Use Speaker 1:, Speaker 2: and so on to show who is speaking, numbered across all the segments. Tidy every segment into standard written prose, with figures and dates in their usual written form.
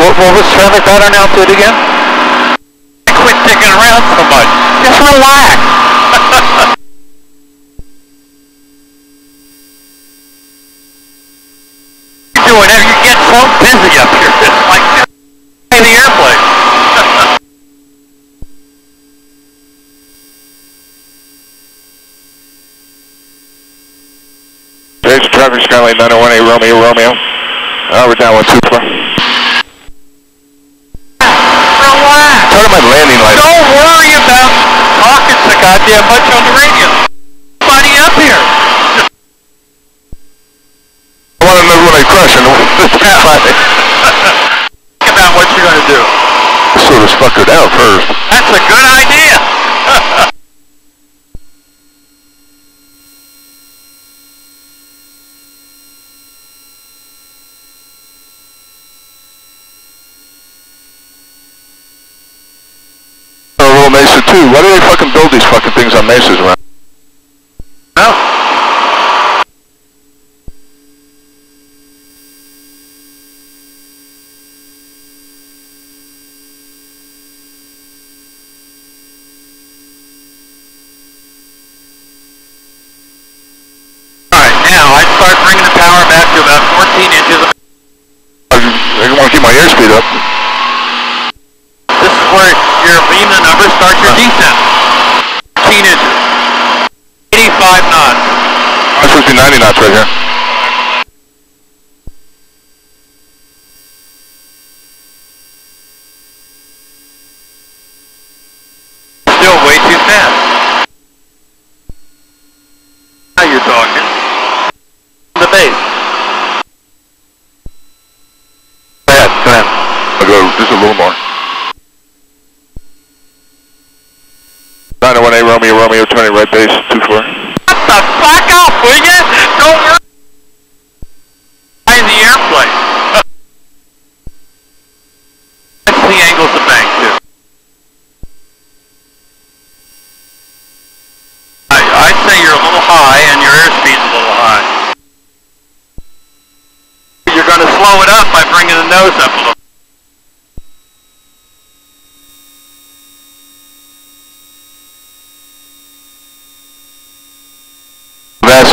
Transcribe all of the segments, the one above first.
Speaker 1: What was traffic pattern altitude again?
Speaker 2: Quit dicking around so much.
Speaker 1: Just relax.
Speaker 2: You're doing it. You get so busy up here. It's like in the airplane.
Speaker 3: There's traffic Skylane 901A Romeo. We're down 124.
Speaker 2: Relax.
Speaker 3: Turn on my landing light.
Speaker 2: Don't worry about talking so goddamn much on the radio. Buddy up here.
Speaker 3: I want to know when I crash and think
Speaker 2: about what you're going to do.
Speaker 3: Slow this fucker down first.
Speaker 2: That's a good idea.
Speaker 3: Mesa too. Why do they fucking build these fucking things on mesas around?
Speaker 2: No. Alright, now I'd start bringing the power back to about 14 inches.
Speaker 3: I want to keep my airspeed up.
Speaker 2: This is where your beam the numbers start your descent. 14 inches. 85 knots.
Speaker 3: I'm supposed to be 90 knots right here.
Speaker 2: Still way too fast. Now you're talking. The base.
Speaker 3: Go ahead. I'll go just a little more. 901A Romeo, turning right base, 24.
Speaker 2: Shut the fuck up, will you? Don't worry. In the airplane. That's the angles of bank, too. I'd say you're a little high and your airspeed's a little high. You're going to slow it up by bringing the nose up a little.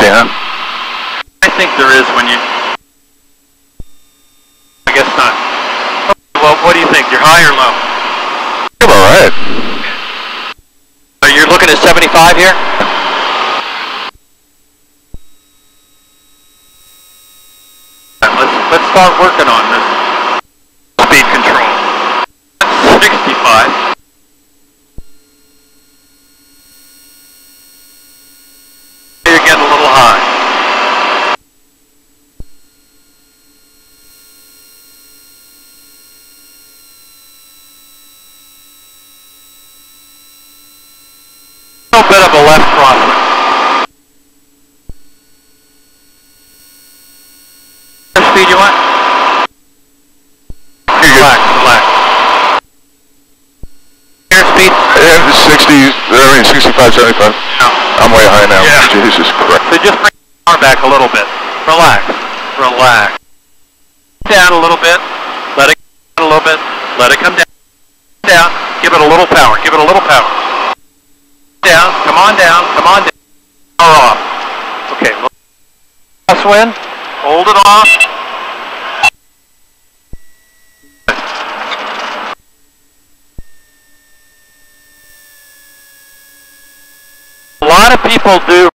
Speaker 3: Huh?
Speaker 2: I think there is when you... I guess not. Well, what do you think? You're high or low?
Speaker 3: I'm alright.
Speaker 2: So you're looking at 75 here? Let's start working on this speed control. 65. You're getting a little high. A little bit of a left crosswind. What speed you want? Relax. Airspeed?
Speaker 3: Yeah, 65, 75.
Speaker 2: No.
Speaker 3: I'm way high now.
Speaker 2: Yeah.
Speaker 3: Jesus Christ.
Speaker 2: So just bring the arm back a little bit. Relax. Down a little bit. Let it come down a little bit. Let it come down. Down. Give it a little power. Down. Come on down. Power off. Okay. Crosswind. Hold it off. A lot of people do